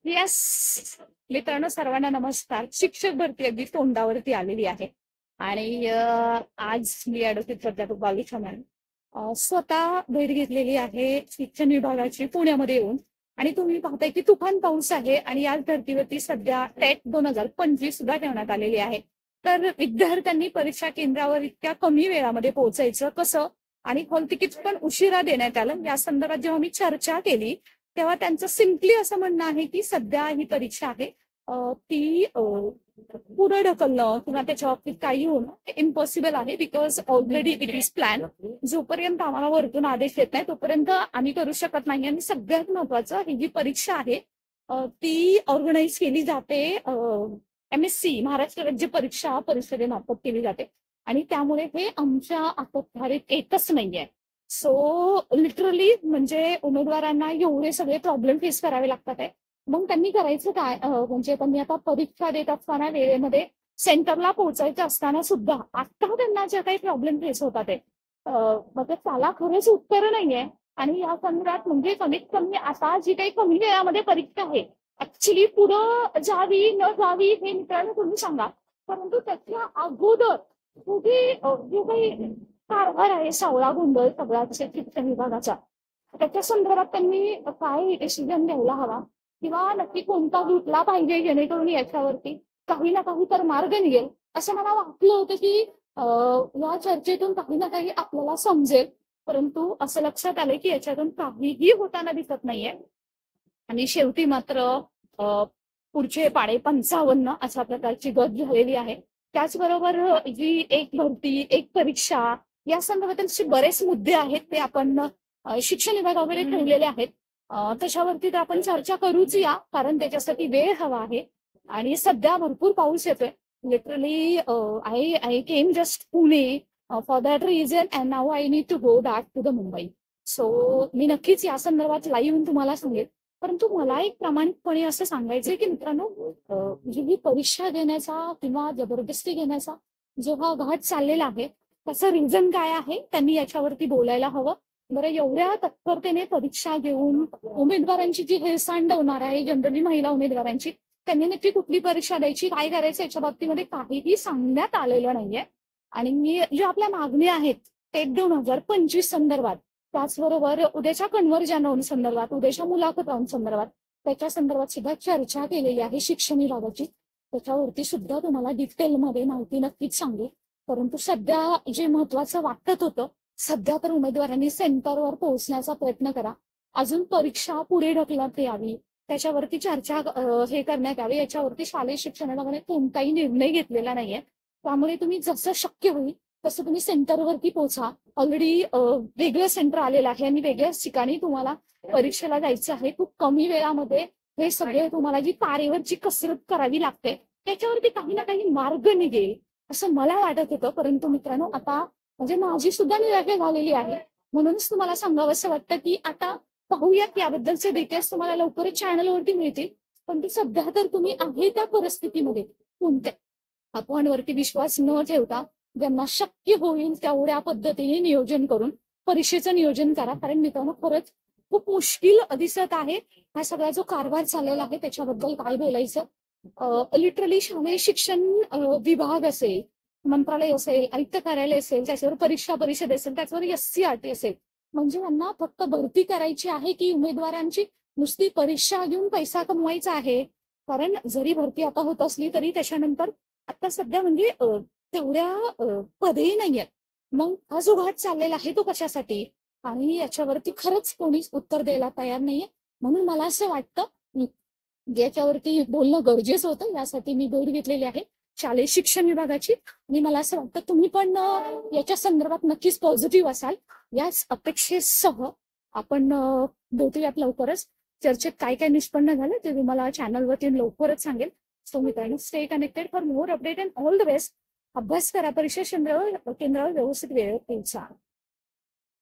Yes. मित्रांनो, सर्वांना नमस्कार. शिक्षक भरती अगदी तोंडावरती आलेली आहे. आणि आज मी ॲडव्होकेट प्राध्यापक बालुशा मॅम स्वतः भेट घेतलेली आहे शिक्षण विभागाची पुण्यामध्ये येऊन. आणि तुम्ही पाहताय की तुफान पाऊस आहे आणि याच धर्तीवरती सध्या टेट 2025 सुद्धा ठेवण्यात आलेली आहे. तर विद्यार्थ्यांनी परीक्षा केंद्रावर इतक्या कमी वेळामध्ये पोहोचायचं कसं आणि हॉल तिकीट पण उशिरा देण्यात आलं, या संदर्भात जेव्हा मी चर्चा केली तेव्हा त्यांचं सिम्पली असं म्हणणं आहे की सध्या ही परीक्षा आहे ती पुढे ढकलणं किंवा त्याच्या बाबतीत काही होणं इम्पॉसिबल आहे, because already it is plan. जोपर्यंत आम्हाला वरतून आदेश येत नाही तोपर्यंत आम्ही करू शकत नाही. आणि सगळ्यात महत्वाचं, ही जी परीक्षा आहे ती ऑर्गनाईज केली जाते MSc महाराष्ट्र राज्य परीक्षा परिषदेमार्फत केली जाते. आणि त्यामुळे हे आमच्या अखत्यारीत येतच नाहीये. सो लिटरली म्हणजे उमेदवारांना एवढे सगळे प्रॉब्लेम फेस करावे लागतात आहे. मग त्यांनी करायचं काय, म्हणजे त्यांनी आता परीक्षा देत असताना वेळेमध्ये सेंटरला पोहोचायचं असताना सुद्धा आता त्यांना जे काही प्रॉब्लेम फेस होतात आहे मग त्याला खरंच उत्तर नाहीये. आणि या संदर्भात म्हणजे कमीत कमी आता जी काही कमी वेळामध्ये परीक्षा आहे ऍक्च्युली पुढं जावी न जावी हे मित्रांनो तुम्ही सांगा. परंतु त्याच्या अगोदर कुठे जे काही कारभार आहे, सावळा गोंधळ सगळा शिक्षण विभागाचा, त्याच्या संदर्भात त्यांनी काय डिसिजन घ्यायला हवा किंवा नक्की कोणता घेतला पाहिजे जेणेकरून याच्यावरती काही ना काही तर मार्ग निघेल, असं मला वाटलं होतं की या चर्चेतून काही ना काही आपल्याला समजेल. परंतु असं लक्षात आलं की याच्यातून काहीही होताना दिसत नाहीये. आणि शेवटी मात्र पुढचे पाडे 55 अशा प्रकारची गत झालेली आहे. त्याचबरोबर जी एक भरती, एक परीक्षा या संदर्भात बरेच मुद्दे आहेत ते आपण शिक्षण विभागाकडे ठेवलेले आहेत. त्याच्यावरती तर आपण चर्चा करूच या, कारण त्याच्यासाठी वेळ हवा आहे. आणि सध्या भरपूर पाऊस येतोय. Literally I came just Pune for that reason and now I need to go back to the Mumbai. So मी नक्कीच या संदर्भात लाईव्ह तुम्हाला सांगेल. परंतु मला एक प्रामाणिकपणे असं सांगायचंय की मित्रांनो, ही परीक्षा घेण्याचा किंवा जबरदस्ती घेण्याचा जो हा घाट चाललेला आहे त्याचं रिझन काय आहे त्यांनी याच्यावरती बोलायला हवं. बरं, एवढ्या तत्परतेने परीक्षा घेऊन उमेदवारांची जी हेळसांड होणार आहे जनरली महिला उमेदवारांची, त्यांनी नक्की कुठली परीक्षा द्यायची, काय करायचं याच्या बाबतीमध्ये काहीही सांगण्यात आलेलं नाहीये. आणि ज्या आपल्या मागण्या आहेत टेट 2025 संदर्भात, त्याचबरोबर उद्याच्या कन्व्हर्जन राऊंड संदर्भात, उद्याच्या मुलाखत राऊंड संदर्भात, त्याच्या संदर्भात सुद्धा चर्चा केलेली आहे शिक्षण विभागाची. त्याच्यावरती सुद्धा तुम्हाला डिटेलमध्ये माहिती नक्कीच सांगू. परंतु सध्या जे महत्वाचं वाटत होतं, सध्या तर उमेदवारांनी सेंटरवर पोहोचण्याचा प्रयत्न करा. अजून परीक्षा पुढे ढकलण्यात यावी, त्याच्यावरती चर्चा हे करण्यात यावी. याच्यावरती शालेय शिक्षण विभागाने कोणताही निर्णय घेतलेला नाहीये. त्यामुळे तुम्ही जसं शक्य होईल तसं तुम्ही सेंटरवरती पोहोचा. ऑलरेडी वेगळं सेंटर आलेलं आहे आणि वेगळ्याच ठिकाणी तुम्हाला परीक्षेला जायचं आहे. खूप कमी वेळामध्ये हे सगळे तुम्हाला जी तारेवरची कसरत करावी लागते त्याच्यावरती काही ना काही मार्ग निघेल असं मला वाटत होतं. परंतु मित्रांनो, आता म्हणजे माझी सुद्धा निराशा झालेली आहे. म्हणूनच तुम्हाला सांगावंसं वाटतं की आता पाहूयात, याबद्दलचे डिटेल्स तुम्हाला लवकरच चॅनलवरती मिळतील. पण ती सध्या तर तुम्ही आहे त्या परिस्थितीमध्ये कोणत्या अपॉनवरती विश्वास न ठेवता ज्यांना शक्य होईल तेवढ्या पद्धतीने नियोजन करून परीक्षेचं नियोजन करा. कारण मित्रांनो, खरंच खूप मुश्किल दिसत आहे हा सगळा जो कारभार चाललेला आहे त्याच्याबद्दल काय बोलायचं. लिटरली शालेय शिक्षण विभाग असेल, मंत्रालय असेल, आयुक्त कार्यालय असेल, त्याच्यावर परीक्षा परिषद असेल, त्याच्यावर SCRT असेल, म्हणजे यांना फक्त भरती करायची आहे की उमेदवारांची नुसती परीक्षा घेऊन पैसा कमवायचा आहे. कारण जरी भरती आता होत असली तरी त्याच्यानंतर आता सध्या म्हणजे तेवढ्या पदेही नाहीयेत. मग हा जो घाट चाललेला आहे तो कशासाठी, आणि याच्यावरती खरंच कोणीच उत्तर द्यायला तयार नाहीये. म्हणून मला असं वाटतं याच्यावरती बोलणं गरजेचं होतं. यासाठी मी भेट घेतलेली आहे शालेय शिक्षण विभागाची. आणि मला असं वाटतं तुम्ही पण याच्या संदर्भात नक्कीच पॉझिटिव्ह असाल. याच अपेक्षेसह आपण भेटूयात लवकरच. चर्चेत काय काय निष्पन्न झालं ते तुम्हाला चॅनलवरती लवकरच सांगेल. सो मित्रांनो, stay connected for more update and all the best. अभ्यास करा, परीक्षा केंद्रावर व्यवस्थित वेळेवर पोहोचा.